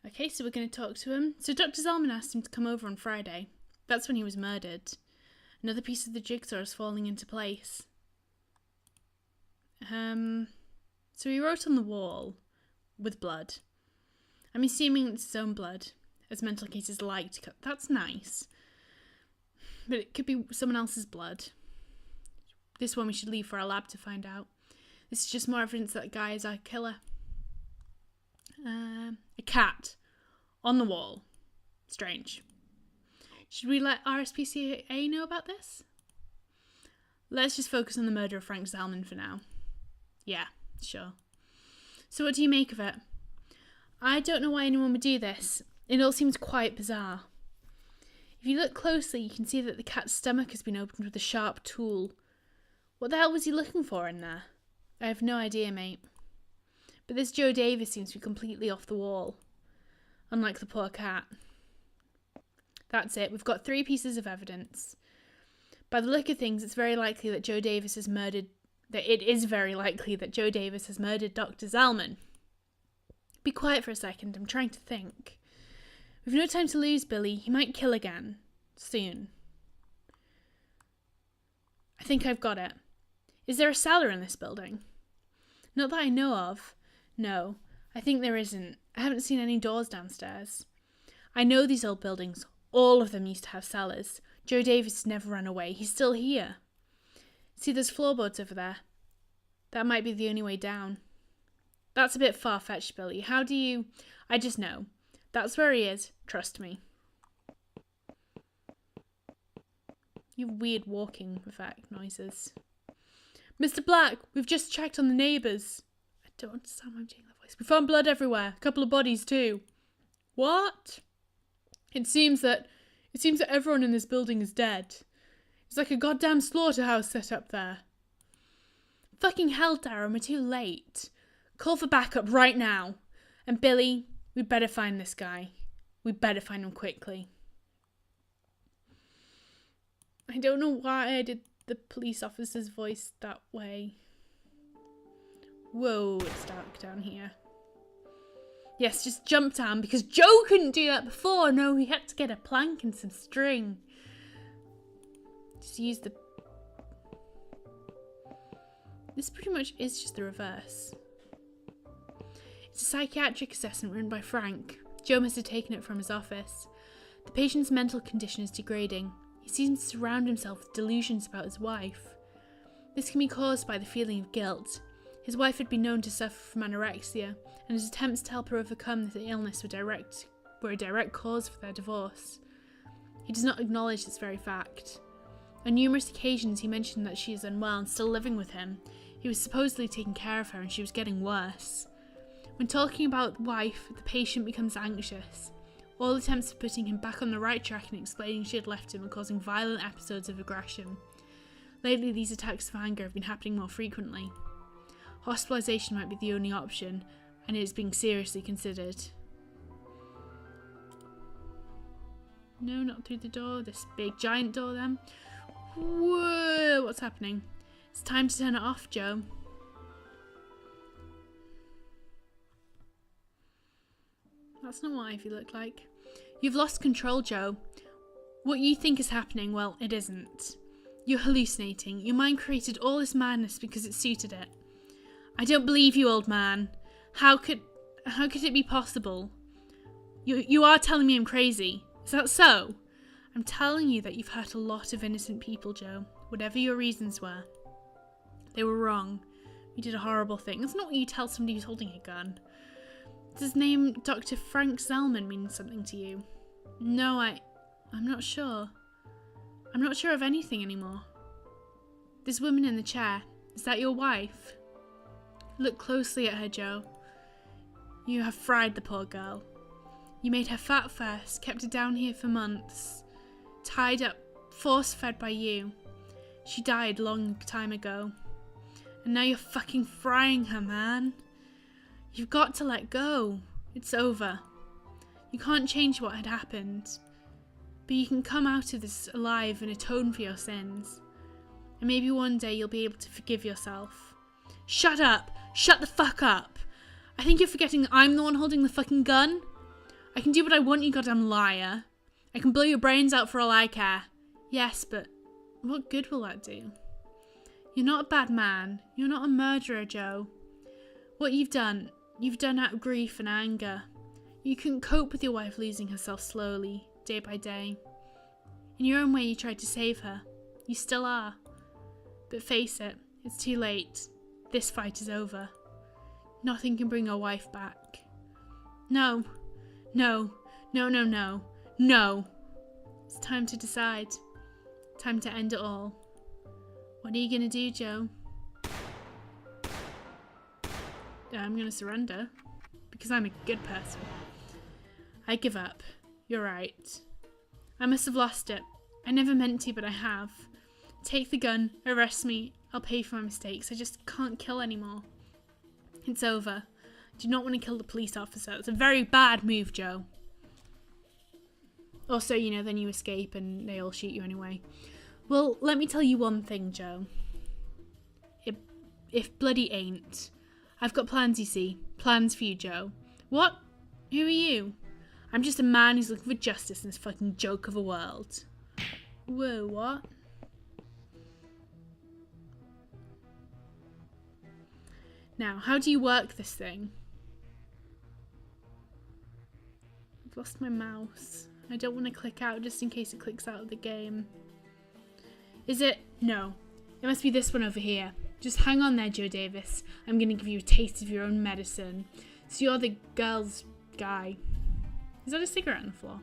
Okay, so we're going to talk to him. So Dr. Zalman asked him to come over on Friday. That's when he was murdered. Another piece of the jigsaw is falling into place. So he wrote on the wall, with blood. I'm assuming it's his own blood, as mental cases like to cut. That's nice. But it could be someone else's blood. This one we should leave for our lab to find out. This is just more evidence that guy is our killer. A cat on the wall. Strange. Should we let RSPCA know about this? Let's just focus on the murder of Frank Zalman for now. Yeah, sure. So what do you make of it? I don't know why anyone would do this. It all seems quite bizarre. If you look closely, you can see that the cat's stomach has been opened with a sharp tool. What the hell was he looking for in there? I have no idea, mate. But this Joe Davis seems to be completely off the wall. Unlike the poor cat. That's it. We've got 3 pieces of evidence. By the look of things, it's very likely that Joe Davis has murdered... It is very likely that Joe Davis has murdered Dr. Zalman. Be quiet for a second. I'm trying to think. We've no time to lose, Billy. He might kill again. Soon. I think I've got it. Is there a cellar in this building? Not that I know of. No, I think there isn't. I haven't seen any doors downstairs. I know these old buildings. All of them used to have cellars. Joe Davis never ran away. He's still here. See those floorboards over there? That might be the only way down. That's a bit far-fetched, Billy. How do you... I just know. That's where he is. Trust me. You weird walking effect noises. Mr. Black, we've just checked on the neighbours. I don't understand why I'm doing that voice. We found blood everywhere. A couple of bodies too. What? It seems that everyone in this building is dead. It's like a goddamn slaughterhouse set up there. Fucking hell, Darren, we're too late. Call for backup right now. And Billy, we better find this guy. We better find him quickly. I don't know why I did the police officer's voice that way. Whoa, it's dark down here. Yes, just jump down because Joe couldn't do that before. No, he had to get a plank and some string. Just use the... This pretty much is just the reverse. It's a psychiatric assessment written by Frank. Joe must have taken it from his office. The patient's mental condition is degrading. He seems to surround himself with delusions about his wife. This can be caused by the feeling of guilt. His wife had been known to suffer from anorexia, and his attempts to help her overcome the illness were a direct cause for their divorce. He does not acknowledge this very fact. On numerous occasions he mentioned that she is unwell and still living with him. He was supposedly taking care of her and she was getting worse. When talking about wife, the patient becomes anxious. All attempts of putting him back on the right track and explaining she had left him are causing violent episodes of aggression. Lately, these attacks of anger have been happening more frequently. Hospitalization might be the only option, and it is being seriously considered. No, not through the door. This big giant door then. Whoa, what's happening? It's time to turn it off, Joe. That's not what Ivy looked like. You've lost control, Joe. What you think is happening, well, it isn't. You're hallucinating. Your mind created all this madness because it suited it. I don't believe you, old man. How could it be possible? You are telling me I'm crazy. Is that so? I'm telling you that you've hurt a lot of innocent people, Joe. Whatever your reasons were. They were wrong. You did a horrible thing. That's not what you tell somebody who's holding a gun. Does the name Dr. Frank Zalman mean something to you? No, I'm not sure. I'm not sure of anything anymore. This woman in the chair, is that your wife? Look closely at her, Joe. You have fried the poor girl. You made her fat first, kept her down here for months. Tied up, force-fed by you. She died long time ago. And now you're fucking frying her, man. You've got to let go. It's over. You can't change what had happened. But you can come out of this alive and atone for your sins. And maybe one day you'll be able to forgive yourself. Shut up! Shut the fuck up! I think you're forgetting that I'm the one holding the fucking gun. I can do what I want, you goddamn liar. I can blow your brains out for all I care. Yes, but what good will that do? You're not a bad man. You're not a murderer, Joe. What you've done out of grief and anger. You couldn't cope with your wife losing herself slowly, day by day. In your own way, you tried to save her. You still are. But face it, it's too late. This fight is over. Nothing can bring our wife back. No. No. No, no, no. No. It's time to decide. Time to end it all. What are you gonna do, Joe? I'm gonna surrender. Because I'm a good person. I give up. You're right. I must have lost it. I never meant to, but I have. Take the gun, arrest me, I'll pay for my mistakes. I just can't kill anymore. It's over. I do not want to kill the police officer. It's a very bad move, Joe. Also, you know, then you escape and they all shoot you anyway. Well, let me tell you one thing, Joe. If bloody ain't. I've got plans, you see. Plans for you, Joe. What? Who are you? I'm just a man who's looking for justice in this fucking joke of a world. Whoa, what? Now, how do you work this thing? I've lost my mouse. I don't want to click out just in case it clicks out of the game. Is it? No. It must be this one over here. Just hang on there, Joe Davis. I'm going to give you a taste of your own medicine. So you're the girl's guy. Is that a cigarette on the floor?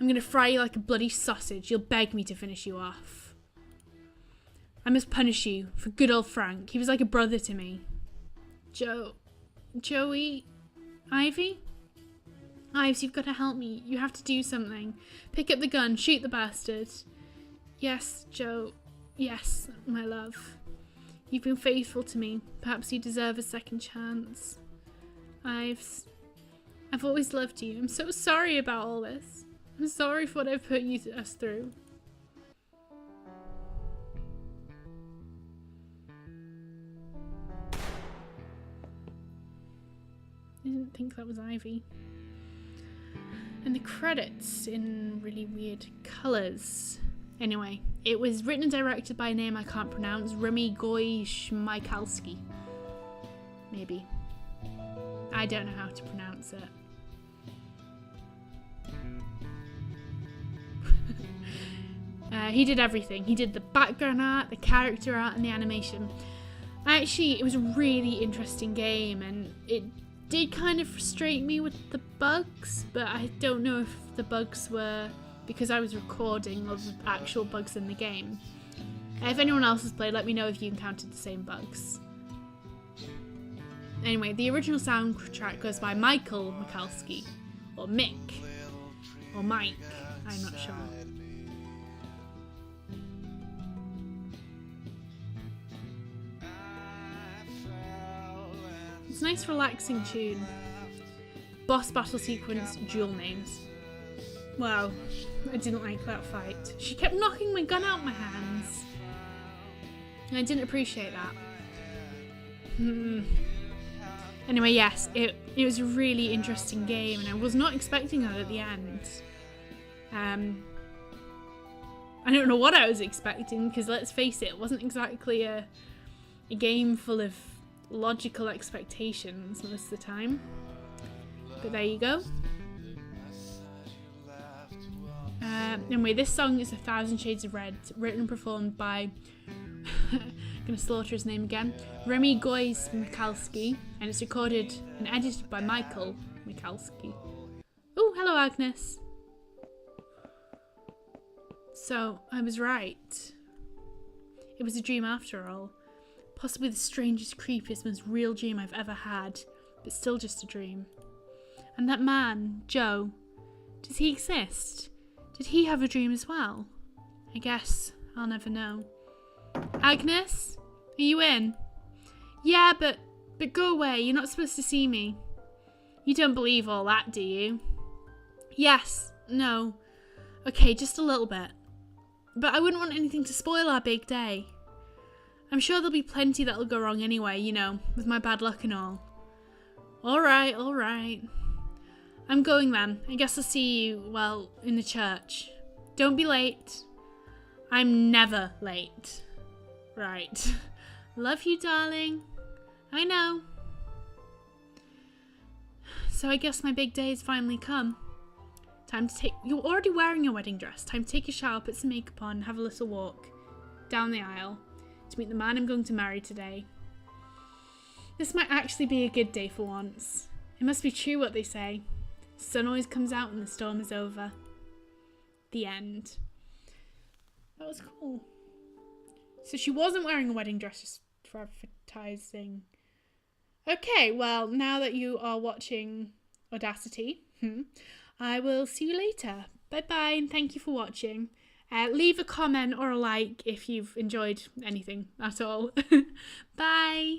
I'm going to fry you like a bloody sausage. You'll beg me to finish you off. I must punish you for good old Frank. He was like a brother to me. Joey? Ivy? Ives, you've got to help me. You have to do something. Pick up the gun. Shoot the bastard. Yes, Joe. Yes, my love. You've been faithful to me. Perhaps you deserve a second chance. Ives, I've always loved you. I'm so sorry about all this. I'm sorry for what I've put us through. I didn't think that was Ivy. And the credits in really weird colours. Anyway, it was written and directed by a name I can't pronounce, Remy Goy-Schmeikalski. Maybe. I don't know how to pronounce it. He did everything. He did the background art, the character art, and the animation. Actually, it was a really interesting game, and it did kind of frustrate me with the bugs, but I don't know if the bugs were because I was recording of actual bugs in the game. If anyone else has played, let me know if you encountered the same bugs. Anyway, the original soundtrack goes by Michael Mikulski, or Mick, or Mike, I'm not sure. It's a nice relaxing tune. Boss battle sequence, dual names. Wow, I didn't like that fight. She kept knocking my gun out my hands. And I didn't appreciate that. Anyway, yes, it was a really interesting game, and I was not expecting that at the end. I don't know what I was expecting, because let's face it wasn't exactly a game full of logical expectations most of the time. But there you go. Anyway, this song is 1,000 Shades of Red, written and performed by, I'm going to slaughter his name again, Remy Goy-Schmeikalski, and it's recorded and edited by Michael Mikulski. Oh, hello Agnes. So, I was right. It was a dream after all. Possibly the strangest, creepiest, most real dream I've ever had, but still just a dream. And that man, Joe, does he exist? Did he have a dream as well? I guess I'll never know. Agnes? Are you in? Yeah, but go away. You're not supposed to see me. You don't believe all that, do you? Yes. No. Okay, just a little bit. But I wouldn't want anything to spoil our big day. I'm sure there'll be plenty that'll go wrong anyway, you know, with my bad luck and all. All right, all right. I'm going then. I guess I'll see you, well, in the church. Don't be late. I'm never late. Right. Love you, darling. I know. So I guess my big day has finally come. Time to take... You're already wearing your wedding dress. Time to take a shower, put some makeup on, have a little walk down the aisle to meet the man I'm going to marry today. This might actually be a good day for once. It must be true what they say. The sun always comes out when the storm is over. The end. That was cool. So she wasn't wearing a wedding dress just for advertising. Okay, well, now that you are watching Audacity, I will see you later. Bye-bye, and thank you for watching. Leave a comment or a like if you've enjoyed anything at all. Bye.